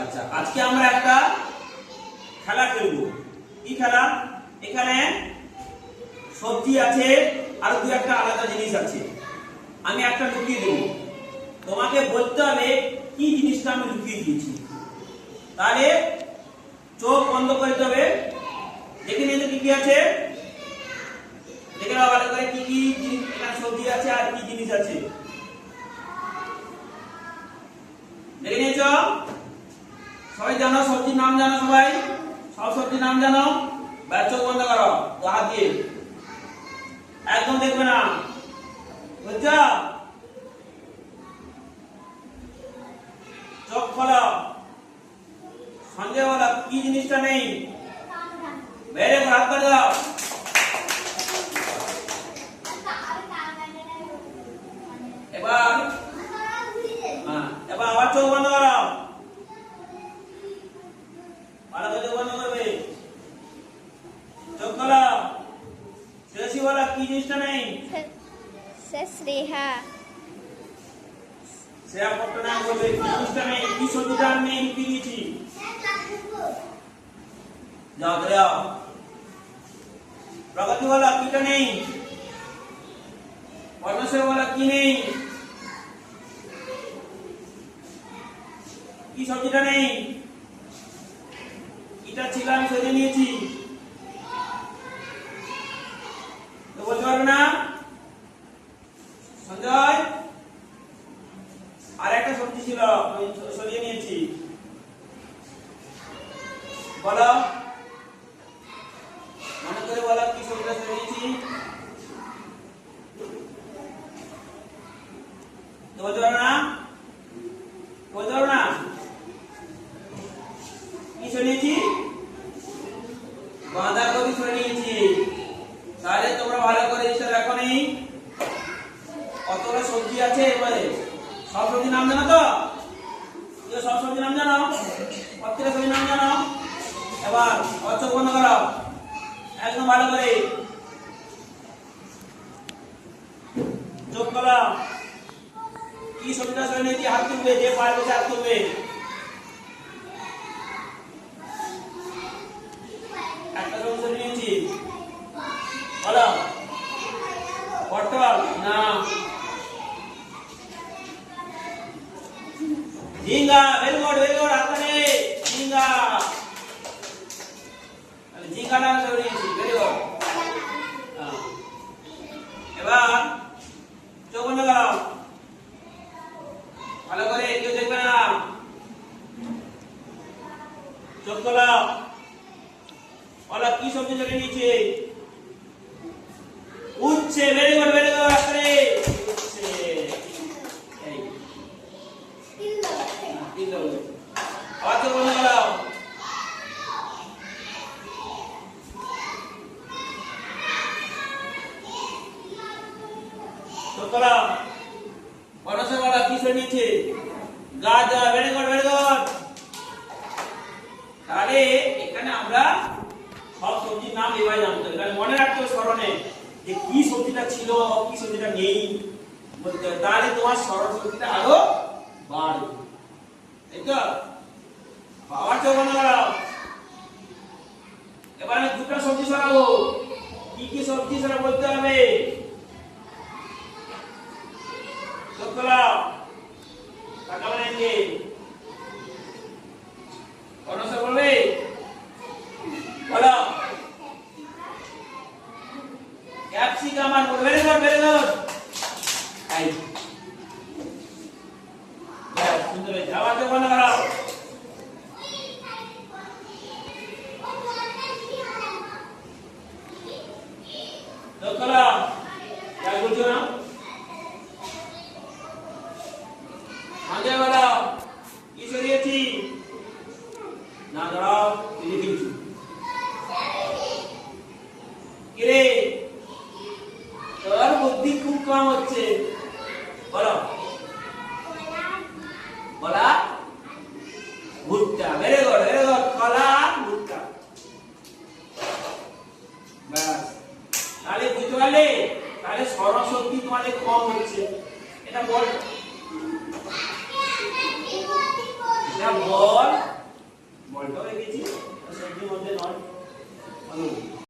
আচ্ছা, আজকে আমরা একটা খেলা খেলবো। কি খেলা? এখানে সবজি আছে আর দুই একটা আলাদা জিনিস আছে। আমি একটা লুকিয়ে দেবো, তোমাকে বলতে হবে কি জিনিসটা আমি লুকিয়ে দিয়েছি। তাহলে চোখ বন্ধ করে দেবে, দেখে নিতে কি কি আছে, দেখে নাও ভালো করে কি কি এখানে সবজি আছে আর কি জিনিস আছে। দেখে নিয়েছ? সবাই জানো সবজির নাম জানো? সবাই সব সবজির নাম জানো? চোখ বন্ধ করো, তো হাত দিয়ে একদম দেখবে না, বুঝছ? চোখ খোলো, সন্দেহ হলো কি জিনিসটা নেই? বেড়ে হাত করে দাও। এবার আবার চোখ বন্ধ করো, ভালো করে চোখ বন্ধ করবে। চোখ খোলো, শেষই বলো কি জিনিসটা নেই? শ্রেহা শ্রেয়া পট্টনায়ক বলবে কি জিনিসটা নেই, কি সবজিটা নেই কি দিয়েছি। যাও যাও, প্রগতি বলো কিটা নেই, পরমেশ্বর বলো কি নেই, কি সবজিটা নেই? এটা ছিল আমি সরিয়ে নিয়েছি, তো বলতে পারবে না? সঞ্জয় আর একটা সবজি ছিল সরিয়ে নিয়েছি, বলো মনে করে বলো কি সবজিটা সরিয়েছি। বলতে পারো না? বলতে পারো না কি সরিয়েছি? বাঁধাকপি সরিয়েছি। তাহলে তোমরা ভালো করে জিনিসটা দেখো নি, কতগুলো সবজি আছে। এবারে সব সবজির নাম জানো তো? সব সবজির নাম জানো? প্রত্যেকটা সবজির নাম জানো? এবার চোখ বন্ধ করো একদম ভালো করে, চোখ খোলো। কি সবজিটা সরিয়ে নিয়েছি? হাত তুলবে, যে পারবে হাত তুলবে। একটা সবজি সরিয়ে নিয়েছি, বলো। পটল না, ঝিঙ্গা। ভেরি গুড ভেরি গুড, আপনারে ঝিঙ্গা, ঝিঙ্গাটা সরিয়েছি, ভেরি গুড। এবার চোখ বন্ধ করো, ভালো করে, কেউ দেখবে না। চোখ খোলো, বলো কি সবজি সরিয়ে নিয়েছে? উচ্ছে। ভেরি গুড ভেরি গুড, আপনারে উচ্ছে। আবার চোখ বন্ধ করো, চোখ খোলো, পরমেশ্বর বলো কি সরিয়ে নিয়েছে? গাজর। Very good very good. তাহলে এখানে আমরা সব সবজির নাম এভাবে জানতে হবে, তাহলে মনে রাখতে হবে স্মরণে যে কি সবজিটা ছিল কি সবজিটা নেই বলতে হবে, তাহলে তোমার স্মরণ শক্তিটা আরো বাড়বে, তাই তো? আবার চোখ বন্ধ করো, এবারে দুটো সবজি সরাবো। কি কি সবজি সেটা বলতে হবে। চোখ খোলো, তাকাবেন এদিকে, পরমেশ্বর বলবে, বলো। Capsicum are very good very good. I সুন্দর হয়েছে। আবার চোখ বন্ধ করো, চোখ খোলো, যা বলছো না আগে বলো কি সরিয়েছি? না দাঁড়াও, লিখে দিচ্ছি। কিরে তোর বুদ্ধি খুব কম হচ্ছে, বলো। বলা ভুট্টা। ভেরি গুড ভেরি গুড, কলা ভুট্টা। ব্যাস, তাহলে বুঝতে পারলে? তাহলে স্মরণ শক্তি তোমাদের কম হচ্ছে, এটা বল। এটা বল, বলটাও এঁকেছি, সবজির মধ্যে নয়।